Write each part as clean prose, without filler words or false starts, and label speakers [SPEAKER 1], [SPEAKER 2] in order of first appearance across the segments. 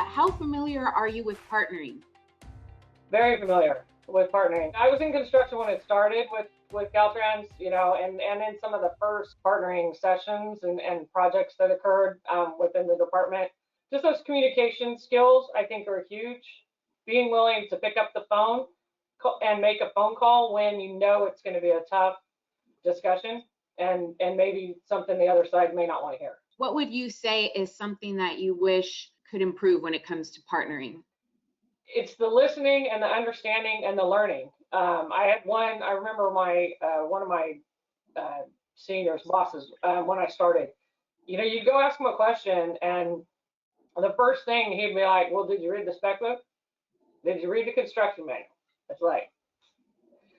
[SPEAKER 1] how familiar are you with partnering?
[SPEAKER 2] Very familiar with partnering. I was in construction when it started with Caltrans, and in some of the first partnering sessions and projects that occurred within the department. Just those communication skills, I think, are huge. Being willing to pick up the phone and make a phone call when you know it's going to be a tough discussion and maybe something the other side may not want to hear.
[SPEAKER 1] What would you say is something that you wish could improve when it comes to partnering?
[SPEAKER 2] It's the listening and the understanding and the learning. I remember one of my seniors, bosses, when I started, you'd go ask him a question and the first thing he'd be like, well, did you read the spec book? Did you read the construction manual? It's like,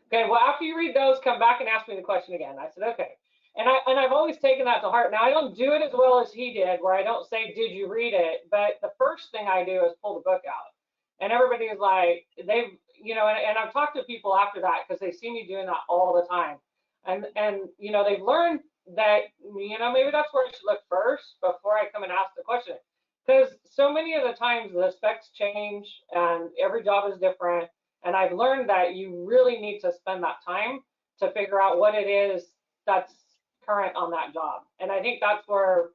[SPEAKER 2] okay, well, after you read those, come back and ask me the question again. I said, okay. And I've always taken that to heart. Now, I don't do it as well as he did, where I don't say, did you read it? But the first thing I do is pull the book out. And everybody is like, and I've talked to people after that because they see me doing that all the time. And they've learned that, maybe that's where I should look first before I come and ask the question. Because so many of the times the specs change and every job is different. And I've learned that you really need to spend that time to figure out what it is that's current on that job. And I think that's where,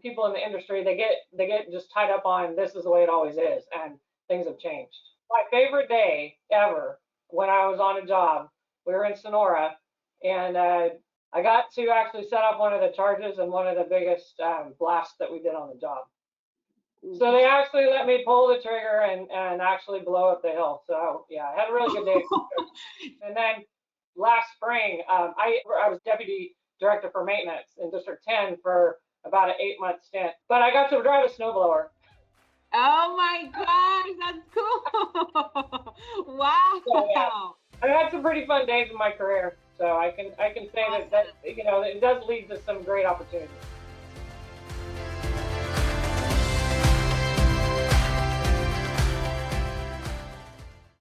[SPEAKER 2] people in the industry, they get just tied up on this is the way it always is, and things have changed. My favorite day ever when I was on a job, we were in Sonora, and I got to actually set up one of the charges and one of the biggest blasts that we did on the job. So they actually let me pull the trigger and actually blow up the hill. So yeah, I had a really good day. And then last spring, I was deputy director for maintenance in District 10 for about an 8-month stint, but I got to drive a snowblower.
[SPEAKER 1] Oh my gosh, that's cool! Wow.
[SPEAKER 2] So, yeah, I've had some pretty fun days in my career, so I can say awesome. that it does lead to some great opportunities.